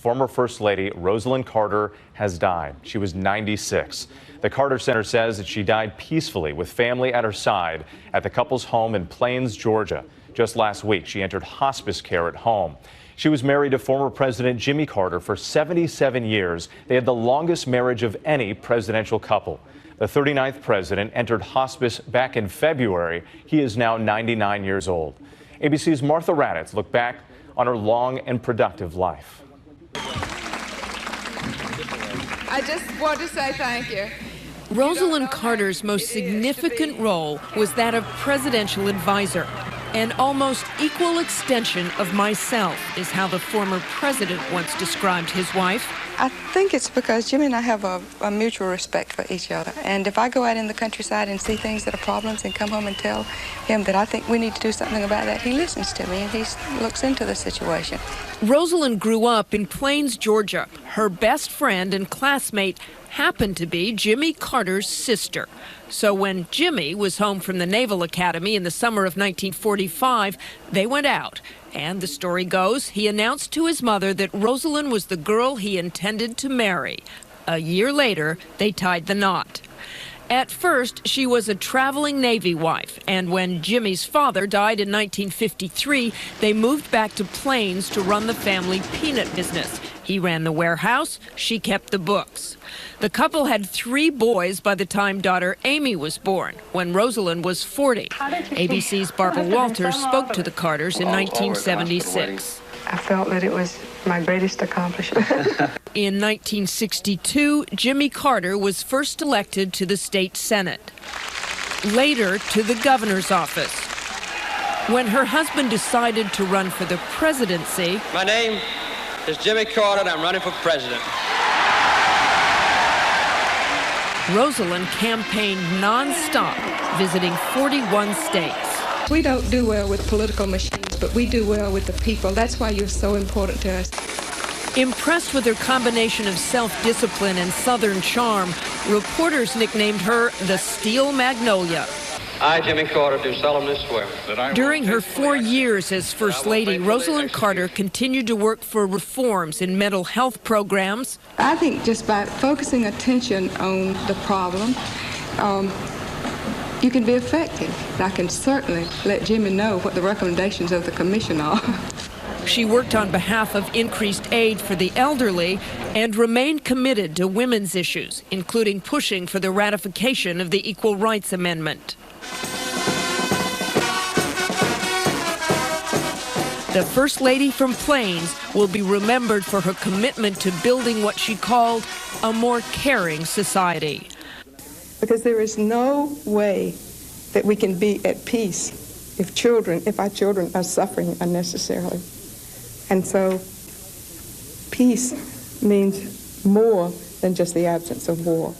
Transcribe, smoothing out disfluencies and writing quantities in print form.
Former First Lady Rosalynn Carter has died. She was 96. The Carter Center says that she died peacefully with family at her side at the couple's home in Plains, Georgia. Just last week, she entered hospice care at home. She was married to former President Jimmy Carter for 77 years. They had the longest marriage of any presidential couple. The 39th president entered hospice back in February. He is now 99 years old. ABC's Martha Raddatz looked back on her long and productive life. I just want to say thank you. Rosalynn Carter's most significant role was that of presidential advisor. An almost equal extension of myself is how the former president once described his wife. I think it's because Jimmy and I have a mutual respect for each other. And if I go out in the countryside and see things that are problems and come home and tell him that I think we need to do something about that, he listens to me and he looks into the situation. Rosalynn grew up in Plains, Georgia. Her best friend and classmate happened to be Jimmy Carter's sister. So when Jimmy was home from the Naval Academy in the summer of 1945, they went out. And the story goes, he announced to his mother that Rosalynn was the girl he intended to marry. A year later, they tied the knot. At first, she was a traveling Navy wife, and when Jimmy's father died in 1953, they moved back to Plains to run the family peanut business. He ran the warehouse, she kept the books. The couple had 3 boys by the time daughter Amy was born, when Rosalynn was 40. ABC's Barbara Walters spoke to the Carters in 1976. I felt that it was my greatest accomplishment. In 1962, Jimmy Carter was first elected to the state Senate, later to the governor's office. When her husband decided to run for the presidency, my name is Jimmy Carter and I'm running for president. Rosalynn campaigned nonstop, visiting 41 states. We don't do well with political machines, but we do well with the people. That's why you're so important to us. Impressed with her combination of self-discipline and Southern charm, reporters nicknamed her the Steel Magnolia. I, Jimmy Carter, do solemnly swear that During her 4 years as First Lady, Rosalynn Carter continued to work for reforms in mental health programs. I think just by focusing attention on the problem, you can be effective. And I can certainly let Jimmy know what the recommendations of the commission are. She worked on behalf of increased aid for the elderly and remained committed to women's issues, including pushing for the ratification of the Equal Rights Amendment. The First Lady from Plains will be remembered for her commitment to building what she called a more caring society. Because there is no way that we can be at peace if our children are suffering unnecessarily. And so peace means more than just the absence of war.